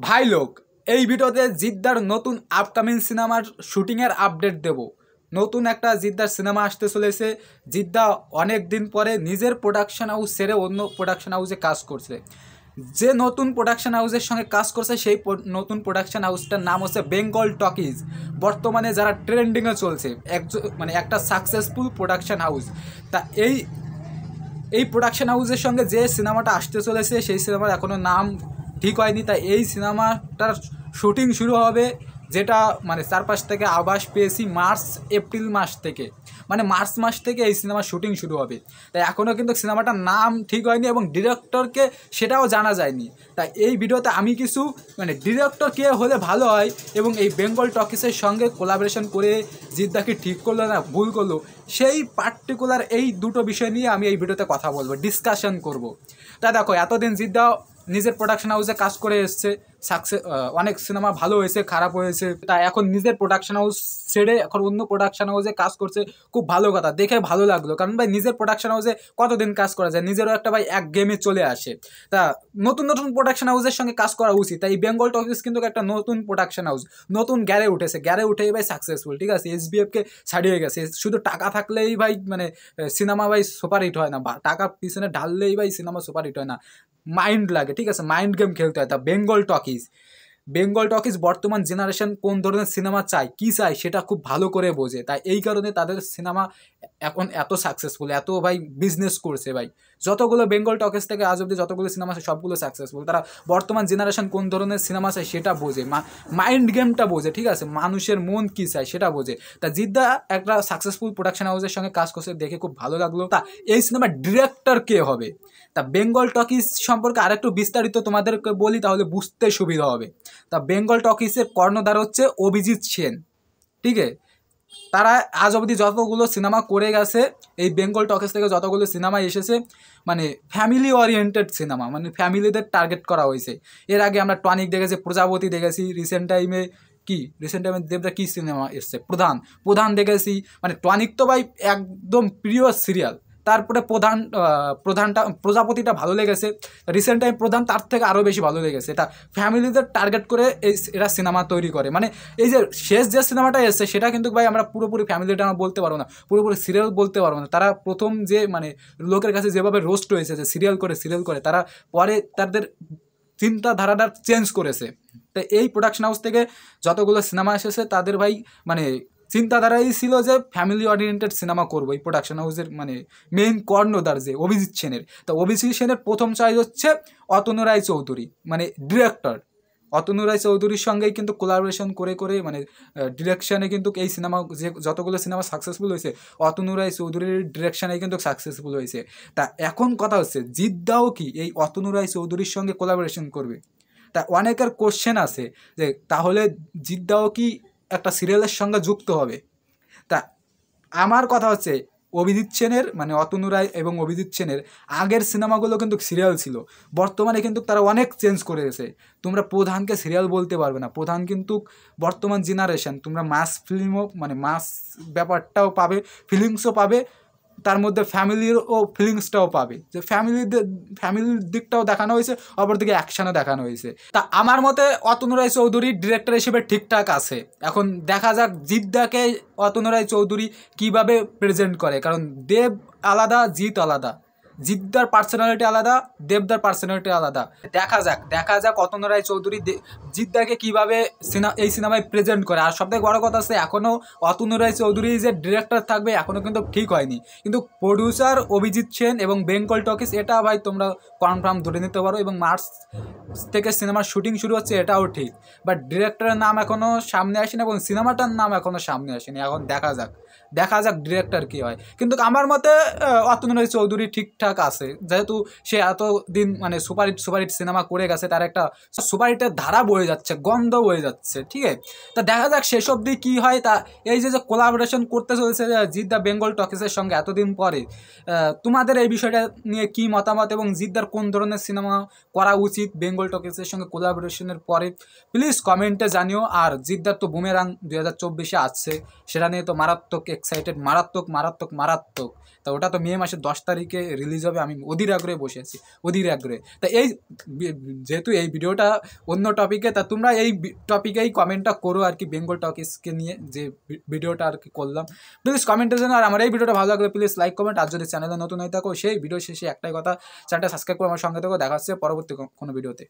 ভাই লোক, এই ভিডিওতে জিদ্দার নতুন আপকামিং সিনেমার শুটিংয়ের আপডেট দেব। নতুন একটা জিদ্দার সিনেমা আসতে চলেছে। জিদ্দা অনেক দিন পরে নিজের প্রোডাকশন হাউস ছেড়ে অন্য প্রোডাকশন হাউসে কাজ করছে। যে নতুন প্রোডাকশন হাউসের সঙ্গে কাজ করছে সেই নতুন প্রোডাকশন হাউসটার নাম হচ্ছে বেঙ্গল টকিজ। বর্তমানে যারা ট্রেন্ডিংয়ে চলছে একটা সাকসেসফুল প্রোডাকশন হাউস। তা এই প্রোডাকশন হাউসের সঙ্গে যে সিনেমাটা আসতে চলেছে সেই সিনেমার এখনও নাম ঠিক হয়নি। তাই এই সিনেমাটার শুটিং শুরু হবে, যেটা চারপাশ থেকে আভাস পেয়েছি মার্চ এপ্রিল মাস থেকে, মার্চ মাস থেকে এই সিনেমার শুটিং শুরু হবে। তাই এখনও কিন্তু সিনেমাটার নাম ঠিক হয়নি এবং ডিরেক্টরকে সেটাও জানা যায়নি। তাই এই ভিডিওতে আমি কিছু ডিরেক্টর কে হলে ভালো হয় এবং এই বেঙ্গল টকিসের সঙ্গে কোলাবোরেশন করে জিদ্দাকে ঠিক করলো না ভুল করলো, সেই পার্টিকুলার এই দুটো বিষয় নিয়ে আমি এই ভিডিওতে কথা বলবো, ডিসকাশন করব। তা দেখো, এতদিন জিদ্দা নিজের প্রোডাকশন হাউসে কাজ করে এসছে, অনেক সিনেমা ভালো হয়েছে, খারাপ হয়েছে। তাই এখন নিজের প্রোডাকশন হাউস ছেড়ে এখন অন্য প্রোডাকশন হাউসে কাজ করছে। খুব ভালো কথা, দেখে ভালো লাগলো। কারণ ভাই নিজের প্রোডাকশন হাউসে কতদিন কাজ করা যায়, নিজেরও একটা এক গেমে চলে আসে। তা নতুন নতুন প্রোডাকশন হাউসের সঙ্গে কাজ করা উচিত। তাই বেঙ্গল টকিজ কিন্তু একটা নতুন প্রোডাকশন হাউস, নতুন গ্যারে উঠেছে, গ্যারে উঠেই ভাই সাকসেসফুল। ঠিক আছে, এসবিএফকে ছাড়িয়ে গেছে। শুধু টাকা থাকলেই ভাই সিনেমা ভাই সুপার হিট হয় না, বা টাকা পিছনে ঢাললেই ভাই সিনেমা সুপার হিট হয় না, মাইন্ড লাগে। ঠিক আছে, মাইন্ড গেম খেলতে হয়। তা বেঙ্গল টকিজ বর্তমান জেনারেশন কোন ধরনের সিনেমা চায়, কী চায় সেটা খুব ভালো করে বোঝে। তাই এই কারণে তাদের সিনেমা এখন এত সাকসেসফুল, এত ভাই বিজনেস করছে। ভাই যতগুলো বেঙ্গল টকিজ থেকে আজ অব্দি যতগুলো সিনেমা আছে সবগুলো সাকসেসফুল। তারা বর্তমান জেনারেশন কোন ধরনের সিনেমা চায় সেটা বোঝে, মাইন্ড গেমটা বোঝে। ঠিক আছে, মানুষের মন কী চায় সেটা বোঝে। তা জিদ্দা একটা সাকসেসফুল প্রোডাকশন হাউসের সঙ্গে কাজ করছে, দেখে খুব ভালো লাগলো। তা এই সিনেমার ডিরেক্টর কে হবে? তা বেঙ্গল টকিজ সম্পর্কে আরেকটু বিস্তারিত তোমাদেরকে বলি, তাহলে বুঝতে সুবিধা হবে। তা বেঙ্গল টকিজের কর্ণধার হচ্ছে অভিজিৎ সেন। ঠিক আছে, তারা আজ অবধি যতগুলো সিনেমা করে গেছে, এই বেঙ্গল টকিজ থেকে যতগুলো সিনেমা এসেছে ফ্যামিলি ওরিয়েন্টেড সিনেমা, ফ্যামিলিদের টার্গেট করা হয়েছে। এর আগে আমরা টনিক দেখেছি, প্রজাপতি দেখেছি, রিসেন্ট টাইমে দেবদা কী সিনেমা এসছে, প্রধান দেখেছি। টনিক তো ভাই একদম প্রিয় সিরিয়াল। তারপরে প্রজাপতিটা ভালো লেগেছে, রিসেন্ট টাইম প্রধান তার থেকে আরও বেশি ভালো লেগেছে। তা ফ্যামিলিদের টার্গেট করে এরা সিনেমা তৈরি করে। এই যে শেষ যে সিনেমাটা এসেছে সেটা কিন্তু ভাই আমরা পুরোপুরি ফ্যামিলি ড্রামা বলতে পারবো না, পুরোপুরি সিরিয়াল বলতে পারবো না। তারা প্রথম যে লোকের কাছে যেভাবে রোস্ট হয়েছে, যে সিরিয়াল করে তারা পরে তাদের চিন্তাধারাটা চেঞ্জ করেছে। তো এই প্রোডাকশন হাউস থেকে যতগুলো সিনেমা এসেছে তাদের ভাই চিন্তাধারাই ছিল যে ফ্যামিলি ওরিয়েন্টেড সিনেমা করবো। এই প্রোডাকশন হাউসের মেইন কর্ণধার যে অভিজিৎ সেনের, তো অভিজিৎ সেনের প্রথম চয়েস হচ্ছে অতনু রায় চৌধুরী, ডিরেক্টর। অতনু রায় চৌধুরীর সঙ্গেই কিন্তু কোলাবোরেশন করে ডিরেকশানে কিন্তু এই সিনেমা যে যতগুলো সিনেমা সাকসেসফুল হয়েছে অতনু রায় চৌধুরীর ডিরেকশানেই কিন্তু সাকসেসফুল হয়েছে। তা এখন কথা হচ্ছে জিদ্দাও কি এই অতনু রায় চৌধুরীর সঙ্গে কোলাবোরেশন করবে? তা অনেকের কোশ্চেন আছে যে তাহলে জিদ্দাও কি একটা সিরিয়ালের সঙ্গে যুক্ত হবে? তা আমার কথা হচ্ছে অভিজিৎ সেনের অতনু রায় এবং অভিজিৎ সেনের আগের সিনেমাগুলো কিন্তু সিরিয়াল ছিল, বর্তমানে কিন্তু তারা অনেক চেঞ্জ করে গেছে। তোমরা প্রধানকে সিরিয়াল বলতে পারবে না, প্রধান কিন্তু বর্তমান জেনারেশন। তোমরা মাস ফিল্মও মাস ব্যাপারটাও পাবে, ফিলিংসও পাবে, তার মধ্যে ফ্যামিলির ও ফিলিংসটাও পাবে, যে ফ্যামিলির দিকটাও দেখানো হয়েছে, অপরদিকে অ্যাকশনও দেখানো হয়েছে। তা আমার মতে অতনু রায় চৌধুরী ডিরেক্টর হিসেবে ঠিকঠাক আছে। এখন দেখা যাক জিদ্দাকে অতনু রায় চৌধুরী কীভাবে প্রেজেন্ট করে, কারণ দেব আলাদা, জিৎ আলাদা। জিদ্দার পার্সোনালিটি আলাদা, দেবদার পার্সোনালিটি আলাদা। দেখা যাক অতনু রায় চৌধুরী জিদ্দাকে কীভাবে এই সিনেমায় প্রেজেন্ট করে। আর সবথেকে বড় কথা আছে, এখনও অতনু রায় চৌধুরী যে ডিরেক্টর থাকবে এখনও কিন্তু ঠিক হয়নি, কিন্তু প্রডিউসার অভিজিৎ সেন এবং বেঙ্গল টকিজ এটা ভাই তোমরা কনফার্ম ধরে নিতে পারো। এবং মার্চ থেকে সিনেমার শুটিং শুরু হচ্ছে এটাও ঠিক, বাট ডিরেক্টরের নাম এখনও সামনে আসেনি এবং সিনেমাটার নাম এখনও সামনে আসেনি। এখন দেখা যাক ডিরেক্টর কী হয়। কিন্তু আমার মতে অতনু রায় চৌধুরী ঠিকঠাক আছে, যেহেতু সে এতদিন সুপারহিট সিনেমা করে গেছে, তার একটা সুপারহিটের ধারা বয়ে যাচ্ছে, গন্ধ বয়ে যাচ্ছে। ঠিক আছে, তা দেখা যাক শেষ অবধি কী হয়। তা এই যে কোলাবোরেশন করতে চলেছে জিদ্দা বেঙ্গল টকিজের সঙ্গে এতদিন পরে, তোমাদের এই বিষয়টা নিয়ে কী মতামত এবং জিদ্দার কোন ধরনের সিনেমা করা উচিত বেঙ্গল টকিজের সঙ্গে কোলাবোরেশনের পরে প্লিজ কমেন্টে জানিও। আর জিদ্দার তো বুমেরাং 2024 আসছে, সেটা নিয়ে তো মারাত্মক এক্সাইটেড, মারাত্মক। তা ওটা তো মে মাসের 10 তারিখে রিলিজ হবে, আমি অধীর আগ্রহে বসে আছি, অধীর আগ্রহে। তা এই যেহেতু এই ভিডিওটা অন্য টপিকে, তা তোমরা এই টপিকেই কমেন্টটা করো আর কি, বেঙ্গল টকিসকে নিয়ে যে ভিডিওটা আর কি করলাম, প্লিজ কমেন্টের জন্য। আর আমার এই ভিডিওটা ভালো লাগলে প্লিজ লাইক কমেন্ট, আর যদি চ্যানেলে নতুন হয়ে থাকো সেই ভিডিও শেষে একটাই কথা, চ্যানেলটা সাবস্ক্রাইব করে আমার সঙ্গে থাকো। দেখা হচ্ছে পরবর্তী কোনো ভিডিওতে।